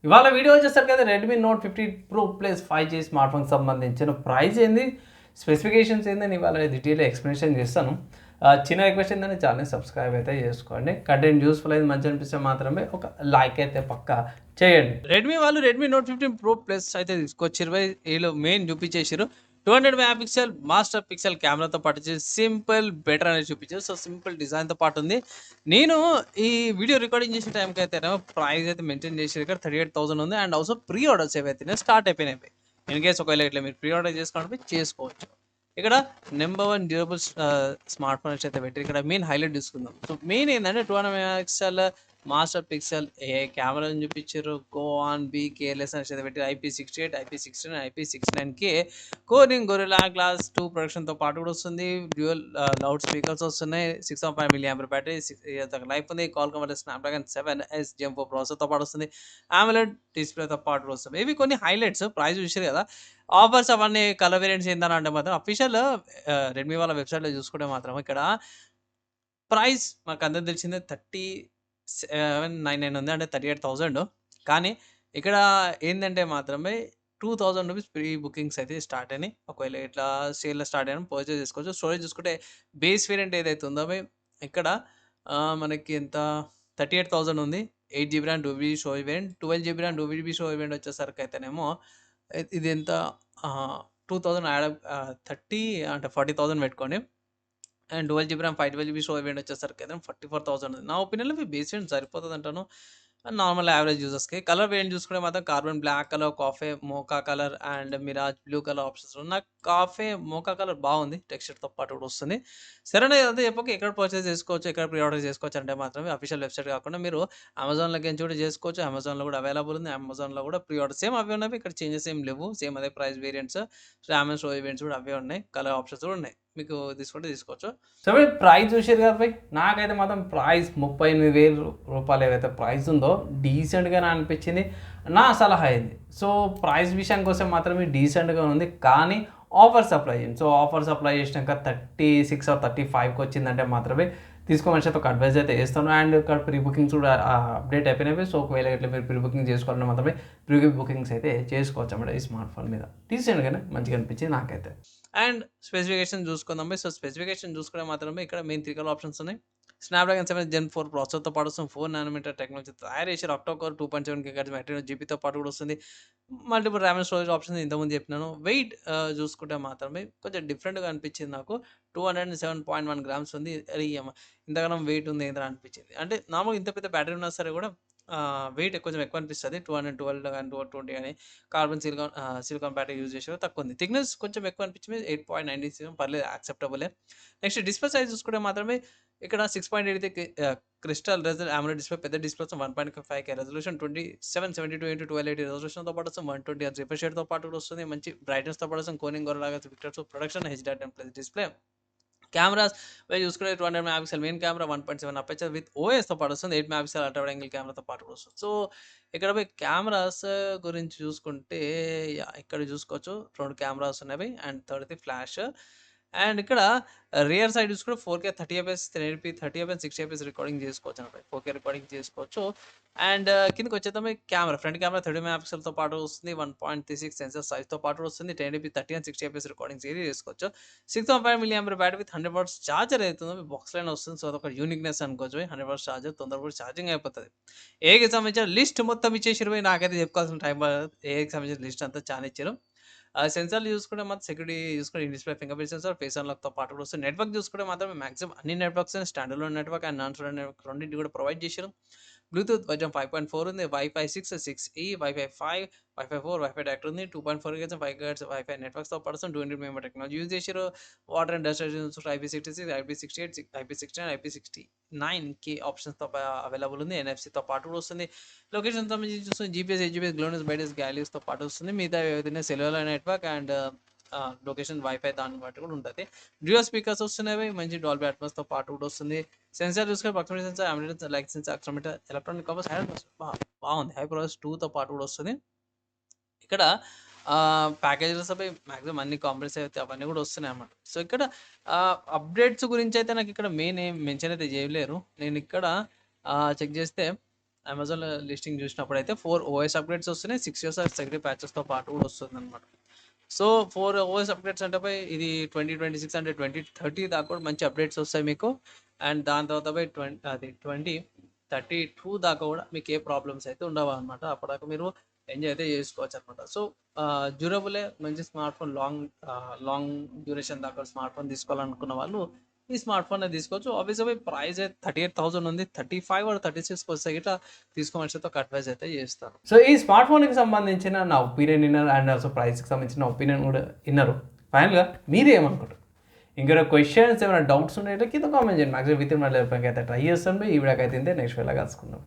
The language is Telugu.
ఇవాళ వీడియో వచ్చేసరికి కదా Redmi note 50 pro plus 5G smart ఫోన్కి సంబంధించిన ప్రైస్ ఏంది, స్పెసిఫికేషన్స్ ఏందని ఇవాళ డీటెయిల్ ఎక్స్ప్లెనేషన్ చేస్తాను. చిన్న రిక్వెస్ట్ ఏంటంటే ఛానల్ సబ్స్క్రైబ్ అయితే చేసుకోండి. కంటెంట్ యూస్ఫుల్ అయితే మంచి అనిపిస్తే మాత్రమే ఒక లైక్ అయితే పక్కా చేయండి. రెడ్మీ వాళ్ళు రెడ్మీ నోట్ 15 ప్రో ప్లస్ అయితే తీసుకొచ్చారు. వీళ్ళు మెయిన్ చూపించేసారు 200 మెగా పిక్సెల్ మాస్టర్ పిక్సెల్ కెమెరాతో పాటు సింపుల్ బెటర్ అనేది చూపించారు. సో సింపుల్ డిజైన్తో పాటు ఉంది. నేను ఈ వీడియో రికార్డింగ్ చేసే టైంకి అయితే ప్రైస్ అయితే మెన్షన్ చేసి ఇక్కడ 38,000 ఉంది. అండ్ ఆల్సో ప్రీ ఆర్డర్స్ ఏవైతే స్టార్ట్ అయిపోయినాయి. ఇన్ కేస్ ఒకవేళ ఇట్లా మీరు ప్రీ ఆర్డర్ చేసుకోవడానికి చేసుకోవచ్చు. ఇక్కడ నెంబర్ 1 డ్యూరబుల్ స్మార్ట్ ఫోన్ అయితే పెట్టి ఇక్కడ మెయిన్ హైలైట్ తీసుకుందాం. సో మెయిన్ ఏంటంటే 200 మెగా పిక్సెల్ మాస్టర్ పిక్సెల్ ఏ కెమెరాని చూపించారు. గో ఆన్ బీ కేర్లెస్ అని పెట్టి IP68 IP69 IP69K కోరింగ్ gorilla glass 2 ప్రొడక్షన్తో పాటు కూడా వస్తుంది. డ్యూయల్ లౌడ్ స్పీకర్స్ వస్తున్నాయి. 6.5 mAh బ్యాటరీ, లైఫ్ ఉంది. కాల్కామ్ స్నాప్డ్రాగన్ 7S Gen 4 ప్రాసెసర్తో పాటు వస్తుంది. AMOLED డిస్ప్లేతో పాటు కూడా వస్తుంది. ఇవి కొన్ని హైలైట్స్. ప్రైస్ చూసారు కదా. ఆఫర్స్ అవన్నీ కలర్ వేరియంట్స్ ఏందని అంటే మాత్రం అఫీషియల్ రెడ్మీ వాళ్ళ వెబ్సైట్లో చూసుకుంటే మాత్రం ఇక్కడ ప్రైస్ మాకు అందరికి తెలిసిందే 3799 ఉంది, అంటే 38,000. కానీ ఇక్కడ ఏంటంటే మాత్రమే 2,000 రూపీస్ ప్రీ బుకింగ్స్ అయితే స్టార్ట్ అయినాయి. ఒకవేళ ఇట్లా సేల్లో స్టార్ట్ అయినా పర్చేజ్ చేసుకోవచ్చు. స్టోరేజ్ చూసుకుంటే బేస్ వేరియంట్ ఏదైతే ఉందో ఇక్కడ మనకి ఎంత 38,000 ఉంది. 8GB RAM 2GB storage variant, 12GB RAM 2GB storage variant వచ్చేసరికి అయితేనేమో ఇది ఎంత 2,000 యాడ్ 30 అంటే 40,000 పెట్టుకోండి. And 12GB RAM 512GB storage variant వచ్చేసరికి అయితే 44,000 ఉంది. నా ఒపీనియన్‌లో మీ బేస్ వేరియంట్ సరిపోతుంది అంటాను. నార్మల్ యావరేజ్ యూజర్స్‌కి. కలర్ వేరియంట్ చూసుకుంటే మాత్రం carbon black colour, cafe mocha colour and mirage blue colour options ఉన్నాయి. నాకు కాఫే మోకా కలర్ బాగుంది. టెక్స్చర్‌తో పాటు కూడా వస్తుంది. సరేనా, అదే చెప్పక ఎక్కడ పర్చేజ్ చేసుకోవచ్చు, ఎక్కడ ప్రీ ఆర్డర్ చేసుకోవచ్చు అంటే మాత్రమే అఫీషియల్ వెబ్సైట్ కాకుండా మీరు అమెజాన్‌లోకి కూడా చేసుకోవచ్చు. అమెజాన్‌లో కూడా అవైలబుల్ ఉంది. అమెజాన్‌లో కూడా ప్రీ ఆర్డర్ సేమ్ అవే ఉన్నాయి. ఇక్కడ చేంజెస్ ఏం లేవు. సేమ్ అదే price variants, RAM and storage variants కూడా అవే ఉన్నాయి. కలర్ ఆప్షన్స్ కూడా ఉన్నాయి. మీకు తీసుకుంటే తీసుకోవచ్చు. సో మీరు ప్రైస్ చూసారు కదా భయ్. నాకైతే మాత్రం ప్రైస్ 38,000 రూపాయలు ఏవైతే ప్రైస్ ఉందో డీసెంట్గానే అనిపించింది. నా సలహా అయింది. సో ప్రైస్ విషయానికి వస్తే మాత్రమే డీసెంట్గా ఉంది. కానీ ఆఫర్స్ అప్లై చేయండి. సో ఆఫర్స్ అప్లై చేసినాక 36 ఆర్ 35కి వచ్చిందంటే మాత్రమే తీసుకోమని చెప్పి ఒక అడ్వైజ్ అయితే చేస్తాను. అండ్ ఇక్కడ ప్రీ బుకింగ్స్ కూడా అప్డేట్ అయిపోయినవి. సో ఒకవేళ ఇట్లా మీరు ప్రీ బుకింగ్ చేసుకోవాలంటే మాత్రమే ప్రీ బుకింగ్స్ అయితే చేసుకోవచ్చు అన్నమాట. ఈ స్మార్ట్ ఫోన్ మీద డీసెంట్గానే మంచిగా అనిపించింది నాకైతే. అండ్ స్పెసిఫికేషన్ చూసుకుందాం. సో స్పెసిఫికేషన్ చూసుకుంటే మాత్రమే ఇక్కడ మెయిన్ 3 కలర్ ఆప్షన్స్ ఉన్నాయి. స్నాప్డ్రాగన్ 7 Gen 4 ప్రాసెసర్తో పాటు వస్తుంది. 4 నానోమీటర్ టెక్నాలజీ తయారు చేశారు. ఆక్టోకోర్ 2.7 GHz బ్యాటరీ జీబీతో పాటు కూడా వస్తుంది. Multiple RAM and storage options ఇంతకుముందు చెప్పినాను. వెయిట్ చూసుకుంటే మాత్రమే కొంచెం డిఫరెంట్గా అనిపించింది నాకు. 207.1 గ్రామ్స్ ఉంది. అరే ఇంతగానం వెయిట్ ఉంది ఏంటని అనిపించింది. అంటే నార్మల్గా ఇంత పెద్ద బ్యాటరీ ఉన్నా సరే కూడా వెయిట్ కొంచెం ఎక్కువ అనిపిస్తుంది. 212 కానీ 220 కానీ కార్బన్ సిలికాన్ బ్యాటరీ యూజ్ చేసారు. తక్కువ ఉంది. థిక్నెస్ కొంచెం ఎక్కువ అనిపించింది. 8.96 పర్లేదు, యాక్సెప్టబులే. నెక్స్ట్ డిస్ప్లే సైజ్ చూసుకుంటే మాత్రమే ఇక్కడ 6.83 క్రిస్టల్ AMOLED డిస్ప్లే, పెద్ద డిస్ప్లే 1.5K రెజల్యూషన్, 2772x1280 రెజల్యూషన్తో పాటు వస్తుంది. 120Hz రిఫ్రెష్ రేట్తో పాటు కూడా వస్తుంది. మంచి బ్రైట్నెస్తో పాటు వస్తుంది. Corning Gorilla pictures production H.10+ display. Cameras చూసుకుంటే 200 mega pixel main camera, 1.7 aperture with ఓఎస్తో పాటు వస్తుంది. 8 mega pixel ultra wide angle కెమెరాతో పాటు కూడా వస్తుంది. సో ఇక్కడ కెమెరాస్ గురించి చూసుకుంటే ఇక్కడ చూసుకోవచ్చు 2 కెమెరాస్ ఉన్నవి. And third flash. అండ్ ఇక్కడ రియర్ సైడ్ చూసుకుంటే 4K 30fps 1080p 30fps 60fps recording చేసుకోవచ్చు అనమాట. 4K రికార్డింగ్ చేసుకోవచ్చు. అండ్ కిందకి వచ్చేద్దాం. కెమెరా ఫ్రంట్ కెమెరా 30 మెగా పిక్సెల్తో పాటు వస్తుంది. 1.36 సెన్సర్ సైజ్తో పాటు వస్తుంది. 1080p 30 and 60fps రికార్డింగ్స్ ఏది చేసుకోవచ్చు. 6.5 mAh battery with 100 watts charger అవుతుంది. బాక్స్లోనే వస్తుంది. సో అదొక యూనిక్నెస్ అనుకోవచ్చు. 100 వాట్స్ ఛార్జర్ తొందరగా ఛార్జింగ్ అయిపోతుంది. ఏకి సంబంధించిన లిస్ట్ మొత్తం ఇచ్చేసారు. నాకైతే చెప్పుకోవాల్సిన టైం ఏకి సంబంధించిన లిస్ట్ అంతా చాలా ఇచ్చారు. సెన్సార్లు చూసుకుంటే మాత్రం సెక్యూరిటీ చూసుకుంటే display finger print sensor, face అన్లాక్తో పాటు కూడా వస్తుంది. నెట్వర్క్ చూసుకుంటే మాత్రం మాక్సిమం అన్ని networks standard lone network and non standard network రెండింటి కూడా ప్రొవైడ్ చేశారు. బ్లూటూత్ వర్జన్ 5.4 ఉంది. Wifi 6, 6E, wifi 5, wifi 4, wifi direct ఉంది. 2.4 GHz 5 GHz వైఫై నెట్వర్క్తో పాటు 200 mm టెక్నాలజీ యూజ్ చేశారు. Water and dust IP66, IP68, IP69, IP69K ఆప్షన్స్తో అవైలబుల్ ఉంది. NFCతో పాటు కూడా వస్తుంది. లొకేషన్ సంబంధించి చూస్తే GPS, HGPS, గ్లోనస్, బైడస్, గ్యాలీస్తో పాటు వస్తుంది. మిగతా ఏదైనా cellular network and location wifi దాన్ని బట్టి కూడా ఉంటుంది. డ్యూయల్ స్పీకర్స్ వస్తున్నాయి. మంచి డాల్బీ అట్మాస్తో పాటు కూడా వస్తుంది. సెన్సార్ చూసుకుంటే ప్రాక్సిమిటీ సెన్సార్, అమిటర్ light sensor, accelerometer, electronic compass, బాగుంది. హైప్రోస్ 2తో పాటు కూడా వస్తుంది. ఇక్కడ ప్యాకేజెస్ అవి మాక్సిమం అన్ని కాంపనీస్ అయితే అవన్నీ కూడా వస్తున్నాయి అన్నమాట. సో ఇక్కడ అప్డేట్స్ గురించి అయితే నాకు ఇక్కడ మెయిన్ ఏం మెన్షన్ అయితే చేయలేరు. నేను ఇక్కడ చెక్ చేస్తే అమెజాన్‌లో లిస్టింగ్ చూసినప్పుడైతే 4 ఓఎస్ అప్‌గ్రేడ్స్ వస్తున్నాయి. 6 ఇయర్స్ ఆఫ్ సెక్యూరిటీ ప్యాచెస్‌తో పాటు కూడా వస్తుందన్నమాట. సో 4 ఓఎస్ అప్‌గ్రేడ్స్ అంటే ఇది 2026 అంటే 2030 దాకా కూడా మంచి అప్డేట్స్ వస్తాయి మీకు. అండ్ దాని తర్వాత 2032 దాకా కూడా మీకు ఏ ప్రాబ్లమ్స్ అయితే ఉండవన్నమాట. అప్పటిదాకా మీరు ఎంజాయ్ అయితే చేసుకోవచ్చన్నమాట. సో డ్యూరబులే మంచి స్మార్ట్ ఫోన్ లాంగ్ డ్యూరేషన్ దాకా స్మార్ట్ ఫోన్ తీసుకోవాలనుకున్న వాళ్ళు ఈ స్మార్ట్ ఫోన్ తీసుకోవచ్చు. ఆబ్వియస్‌గా ప్రైస్ అయితే 38,000 ఉంది. 35 ఆర్ 36కి వస్తే గిట్లా తీసుకోమని ఒక అడ్వైస్ అయితే చేస్తాను. సో ఈ స్మార్ట్ ఫోన్‌కి సంబంధించిన నా ఒపీనియన్ విన్నారు అండ్ ఆల్సో ప్రైస్‌కి సంబంధించిన ఒపీనియన్ కూడా విన్నారు. ఫైనల్‌గా మీరేమనుకుంటారు? ఇంకా క్వశ్చన్స్ ఏమైనా డౌట్స్ ఉన్నాయంటే కింద కామెంట్ చేయండి. మ్యాక్సిమం విత్ ఇన్ మళ్ళీ అయితే ట్రై చేస్తాను. ఈ వీడియోకి అయితే నెక్స్ట్ వేళ కలుసుకుందాం.